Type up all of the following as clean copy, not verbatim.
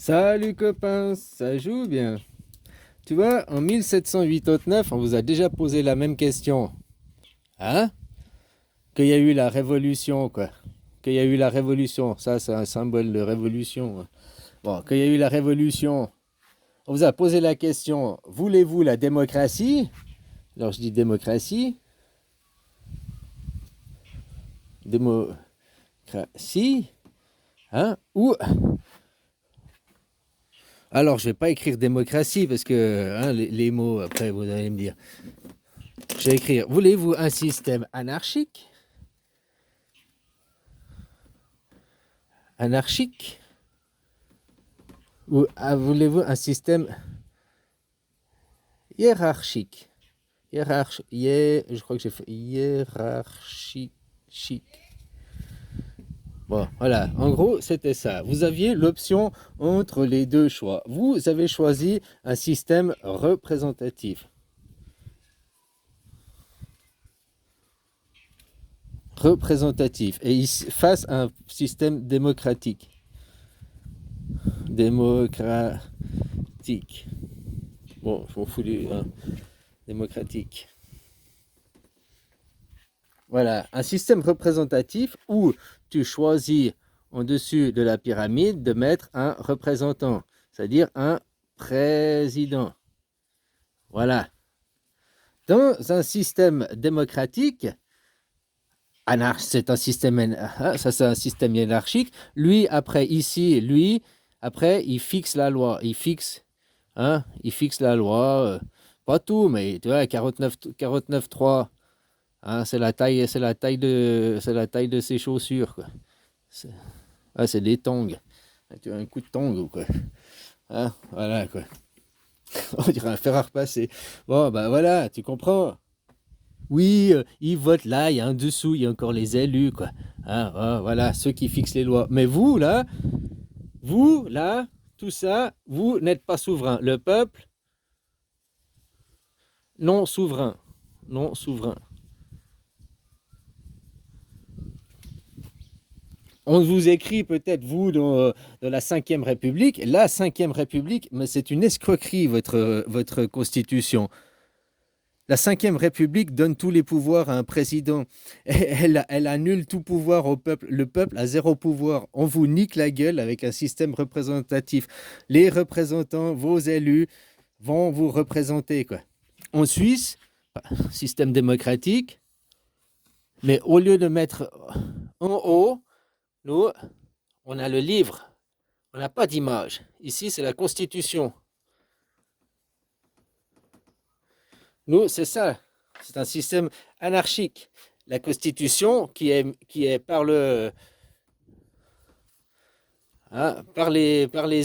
Salut copains, ça joue bien. Tu vois, en 1789, on vous a déjà posé la même question. Hein? Qu'il y a eu la révolution, quoi. Qu'il y a eu la révolution. Ça, c'est un symbole de révolution, hein. Bon, qu'il y a eu la révolution. On vous a posé la question, voulez-vous la démocratie? Alors je dis démocratie. Démocratie. Hein? Ou... Alors, je vais pas écrire démocratie parce que hein, les mots, après, vous allez me dire. Je vais écrire, voulez-vous un système anarchique? Anarchique? Ou voulez-vous un système hiérarchique? Je crois que j'ai fait hiérarchique. Bon, voilà. En gros, c'était ça. Vous aviez l'option entre les deux choix. Vous avez choisi un système représentatif. Représentatif. Et face à un système démocratique. Démocratique. Bon, je m'en fous du hein, démocratique. Voilà, un système représentatif où tu choisis en dessus de la pyramide de mettre un représentant, c'est-à-dire un président. Voilà. Dans un système démocratique, c'est un système, ça c'est un système hiérarchique. Lui, après, ici, lui, après, il fixe la loi. Il fixe la loi. Pas tout, mais tu vois, 49.3. Hein, c'est la taille de ses chaussures, quoi. C'est, c'est des tongs. Tu as un coup de tongs ou quoi. Hein, voilà, quoi. On dirait un fer à repasser. Bon, bah voilà, tu comprends. Oui, ils votent là, il y a un dessous, il y a encore les élus, quoi. Hein, voilà, ceux qui fixent les lois. Mais vous, là, tout ça, vous n'êtes pas souverain. Le peuple, non souverain. Non souverain. On vous écrit peut-être, vous, dans la Cinquième République. La Cinquième République, mais c'est une escroquerie, votre constitution. La Cinquième République donne tous les pouvoirs à un président. Elle annule tout pouvoir au peuple. Le peuple a zéro pouvoir. On vous nique la gueule avec un système représentatif. Les représentants, vos élus, vont vous représenter, quoi. En Suisse, système démocratique, mais au lieu de mettre en haut, nous, on a le livre. On n'a pas d'image. Ici, c'est la Constitution. Nous, c'est ça. C'est un système anarchique. La Constitution qui est par les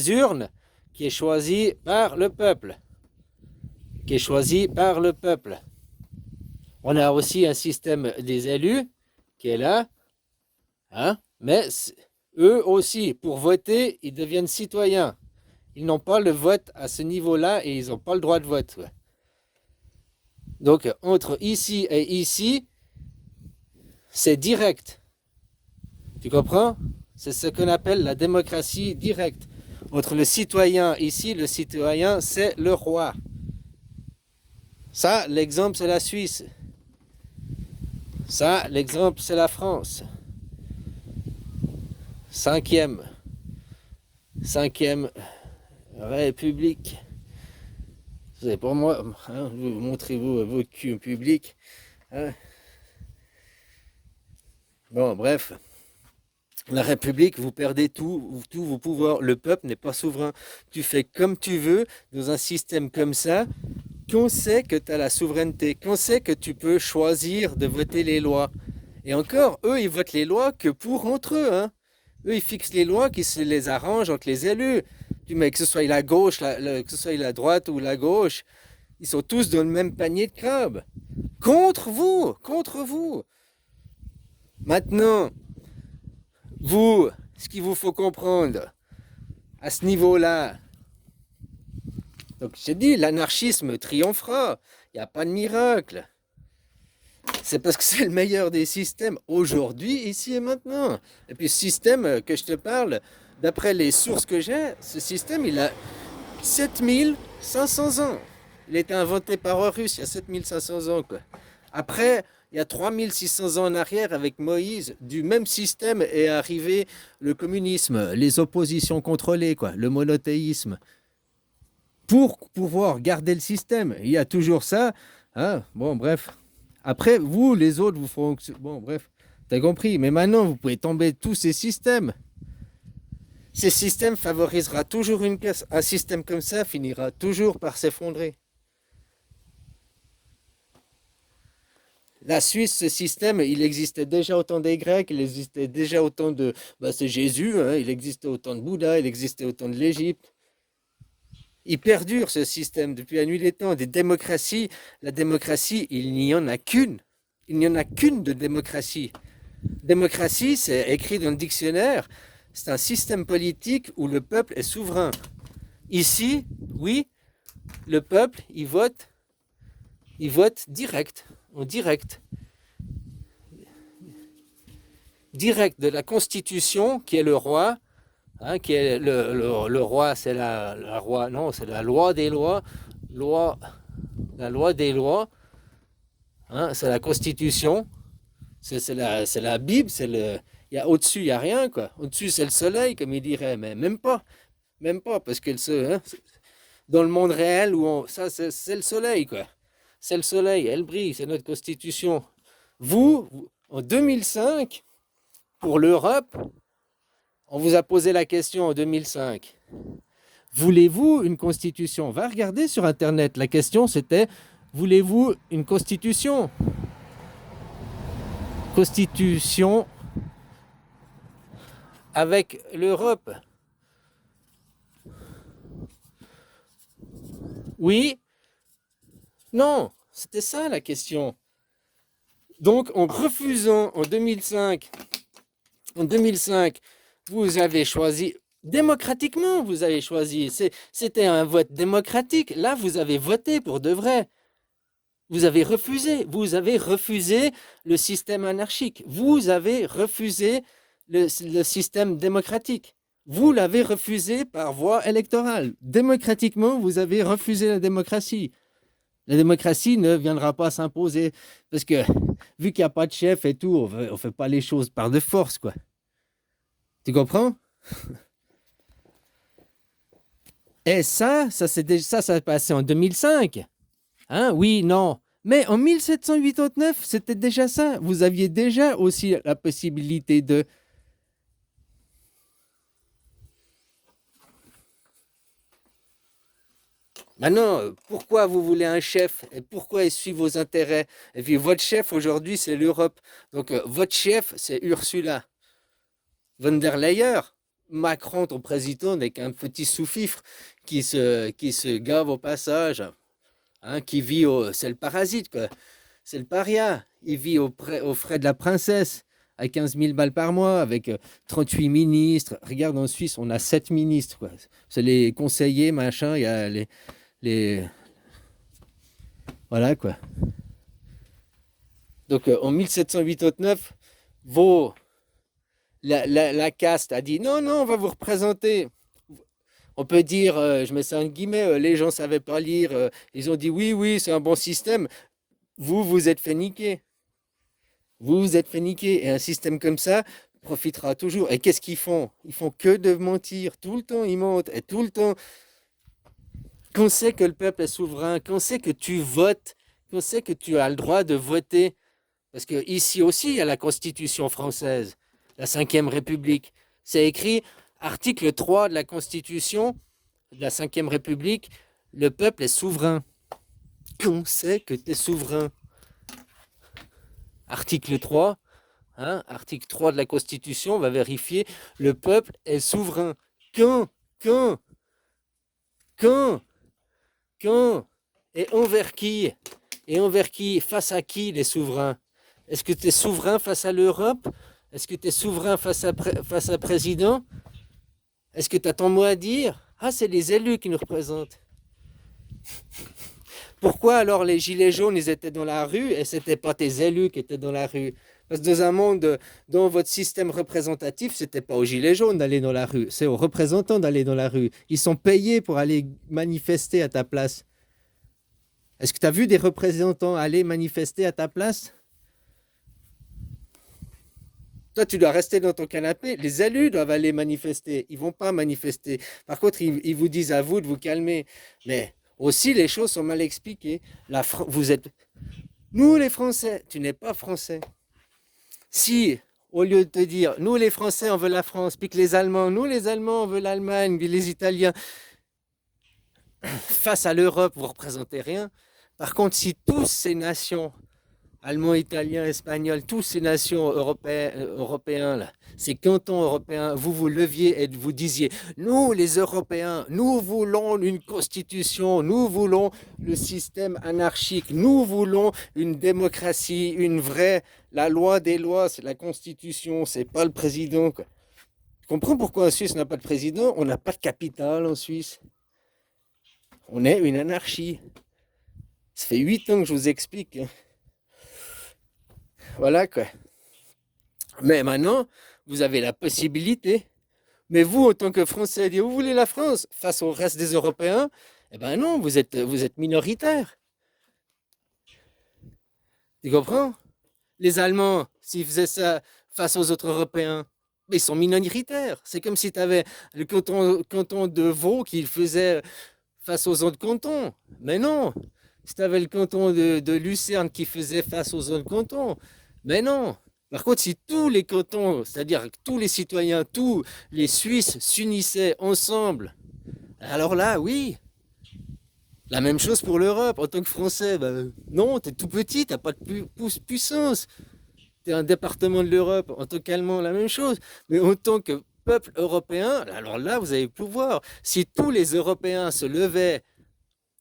urnes, qui est choisie par le peuple. Qui est choisie par le peuple. On a aussi un système des élus qui est là. Hein, mais eux aussi, pour voter, ils deviennent citoyens. Ils n'ont pas le vote à ce niveau-là et ils n'ont pas le droit de vote. Ouais. Donc, entre ici et ici, c'est direct. Tu comprends? C'est ce qu'on appelle la démocratie directe. Entre le citoyen ici, le citoyen, c'est le roi. Ça, l'exemple, c'est la Suisse. Ça, l'exemple, c'est la France. Cinquième République. C'est pour moi, hein, montrez-vous votre cul public. Hein. Bon, bref. La République, vous perdez tous vos pouvoirs. Le peuple n'est pas souverain. Tu fais comme tu veux dans un système comme ça. Qu'on sait que tu as la souveraineté, qu'on sait que tu peux choisir de voter les lois. Et encore, eux, ils votent les lois que pour entre eux. Hein. Eux, ils fixent les lois qui se les arrangent entre les élus. Mais que ce soit la gauche, que ce soit la droite ou la gauche, ils sont tous dans le même panier de crabes. Contre vous, contre vous. Maintenant, vous, ce qu'il vous faut comprendre, à ce niveau-là, donc j'ai dit, l'anarchisme triomphera. Il n'y a pas de miracle. C'est parce que c'est le meilleur des systèmes aujourd'hui, ici et maintenant. Et puis ce système que je te parle, D'après les sources que j'ai, ce système, il a 7500 ans. Il a été inventé par un Russe il y a 7500 ans, quoi. Après, il y a 3600 ans en arrière, avec Moïse, du même système est arrivé le communisme, les oppositions contrôlées, quoi, le monothéisme. Pour pouvoir garder le système, il y a toujours ça. Hein, bon, bref. Après, vous, les autres, vous feront... Bon, bref, t'as compris. Mais maintenant, vous pouvez tomber de tous ces systèmes. Ces systèmes favorisera toujours une classe. Un système comme ça finira toujours par s'effondrer. La Suisse, ce système, il existait déjà au temps des Grecs, il existait déjà au temps de... c'est Jésus, hein, il existait au temps de Bouddha, il existait au temps de l'Égypte. Il perdure ce système depuis la nuit des temps. Des démocraties, la démocratie, il n'y en a qu'une. Il n'y en a qu'une de démocratie. Démocratie, c'est écrit dans le dictionnaire, c'est un système politique où le peuple est souverain. Ici, oui, le peuple, il vote direct, en direct. Direct de la Constitution, qui est le roi, hein, qui est le roi, c'est la roi, non, c'est la loi des lois, la loi des lois, hein, c'est la Constitution, c'est la Bible, il y a au-dessus, il n'y a rien, quoi. Au-dessus, c'est le soleil, comme il dirait, mais même pas, parce que dans le monde réel, ça, c'est le soleil, quoi. C'est le soleil, elle brille, c'est notre Constitution. Vous, en 2005, pour l'Europe, on vous a posé la question en 2005. Voulez-vous une constitution? Va regarder sur Internet. La question c'était, voulez-vous une constitution? Constitution avec l'Europe. Oui? Non? C'était ça la question. Donc en refusant en 2005, vous avez choisi, démocratiquement vous avez choisi, c'était un vote démocratique, là vous avez voté pour de vrai. Vous avez refusé le système anarchique, vous avez refusé le système démocratique. Vous l'avez refusé par voie électorale. Démocratiquement, vous avez refusé la démocratie. La démocratie ne viendra pas s'imposer parce que vu qu'il n'y a pas de chef et tout, on ne fait pas les choses par de force, quoi. Tu comprends? Et ça s'est passé en 2005. Hein? Oui, non. Mais en 1789, c'était déjà ça. Vous aviez déjà aussi la possibilité de... Maintenant, pourquoi vous voulez un chef et pourquoi il suit vos intérêts? Et puis votre chef aujourd'hui, c'est l'Europe. Donc votre chef, c'est Ursula von der Leyen. Macron, ton président, n'est qu'un petit sous-fifre qui se gave au passage, hein, qui vit c'est le parasite, quoi. C'est le paria. Il vit aux frais de la princesse, à 15 000 balles par mois, avec 38 ministres. Regarde, en Suisse, on a 7 ministres, quoi. C'est les conseillers, machin, il y a les... Voilà, quoi. Donc, en 1789, la caste a dit non, non, on va vous représenter. On peut dire, je mets ça en guillemets, les gens ne savaient pas lire, ils ont dit oui, oui, c'est un bon système. Vous êtes fait niquer. Vous vous êtes fait niquer. Et un système comme ça profitera toujours. Et qu'est-ce qu'ils font? Ils font que de mentir. Tout le temps, ils mentent. Et tout le temps, qu'on sait que le peuple est souverain, qu'on sait que tu votes, qu'on sait que tu as le droit de voter. Parce qu'ici aussi, il y a la Constitution française, la 5e République. C'est écrit, article 3 de la Constitution de la 5e République, le peuple est souverain. Qu'on sait que tu es souverain. Article 3, hein, article 3 de la Constitution, on va vérifier, le peuple est souverain. Quand et envers qui? Et envers qui? Face à qui les souverains? Est-ce que tu es souverain face à l'Europe? Est-ce que tu es souverain face à président? Est-ce que tu as ton mot à dire? Ah, c'est les élus qui nous représentent. Pourquoi alors les gilets jaunes, ils étaient dans la rue et c'était pas tes élus qui étaient dans la rue? Parce que dans un monde, dans votre système représentatif, c'était pas aux gilets jaunes d'aller dans la rue, c'est aux représentants d'aller dans la rue. Ils sont payés pour aller manifester à ta place. Est-ce que tu as vu des représentants aller manifester à ta place? Toi, tu dois rester dans ton canapé. Les élus doivent aller manifester. Ils vont pas manifester. Par contre, ils vous disent à vous de vous calmer. Mais aussi, les choses sont mal expliquées. Vous êtes... Nous, les Français, tu n'es pas français. Si, au lieu de te dire, nous, les Français, on veut la France, puis que les Allemands, nous, les Allemands, on veut l'Allemagne, puis les Italiens, face à l'Europe, vous ne représentez rien. Par contre, si toutes ces nations Allemands, Italiens, Espagnols, toutes ces nations européens, là, ces cantons européens, vous vous leviez et vous disiez, nous les Européens, nous voulons une constitution, nous voulons le système anarchique, nous voulons une démocratie, une vraie, la loi des lois, c'est la constitution, c'est pas le président, quoi. Tu comprends pourquoi en Suisse on n'a pas de président? On n'a pas de capitale en Suisse. On est une anarchie. Ça fait 8 ans que je vous explique, hein. Voilà quoi. Mais maintenant, vous avez la possibilité. Mais vous, en tant que Français, vous voulez la France face au reste des Européens? Eh ben non, vous êtes minoritaire. Tu comprends? Les Allemands, s'ils faisaient ça face aux autres Européens, ils sont minoritaires. C'est comme si tu avais le canton de Vaud qui le faisait face aux autres cantons. Mais non, si tu avais le canton de Lucerne qui faisait face aux autres cantons. Mais non. Par contre, si tous les cantons, c'est-à-dire que tous les citoyens, tous les Suisses s'unissaient ensemble, alors là, oui. La même chose pour l'Europe. En tant que Français, ben, non, t'es tout petit, t'as pas de puissance. T'es un département de l'Europe. En tant qu'Allemand, la même chose. Mais en tant que peuple européen, alors là, vous avez le pouvoir. Si tous les Européens se levaient,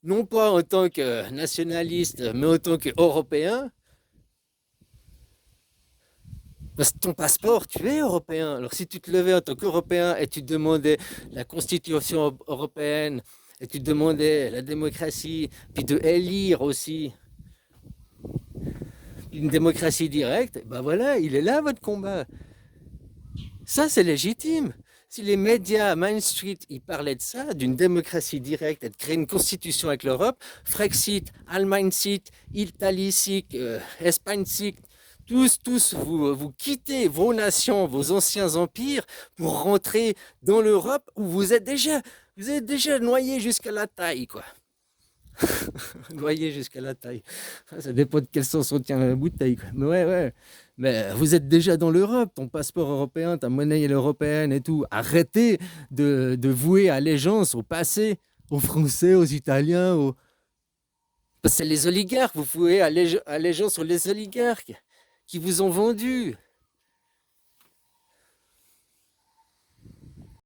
non pas en tant que nationalistes, mais en tant qu'Européens, parce que ton passeport, tu es européen. Alors si tu te levais en tant qu'Européen et tu demandais la constitution européenne, et tu demandais la démocratie, puis de élire aussi une démocratie directe, ben voilà, il est là votre combat. Ça, c'est légitime. Si les médias Main Street, ils parlaient de ça, d'une démocratie directe et de créer une constitution avec l'Europe, Frexit, Allemagne site, Italie site, Espagne site, tous, vous quittez vos nations, vos anciens empires pour rentrer dans l'Europe où vous êtes déjà noyé jusqu'à la taille, quoi. Noyé jusqu'à la taille. Ça dépend de quel sens on tient la bouteille, quoi. Mais ouais, ouais. Mais vous êtes déjà dans l'Europe, ton passeport européen, ta monnaie européenne et tout. Arrêtez de vouer allégeance au passé, aux Français, aux Italiens, aux... Parce que c'est les oligarques, vous vouez allégeance aux les oligarques qui vous ont vendu.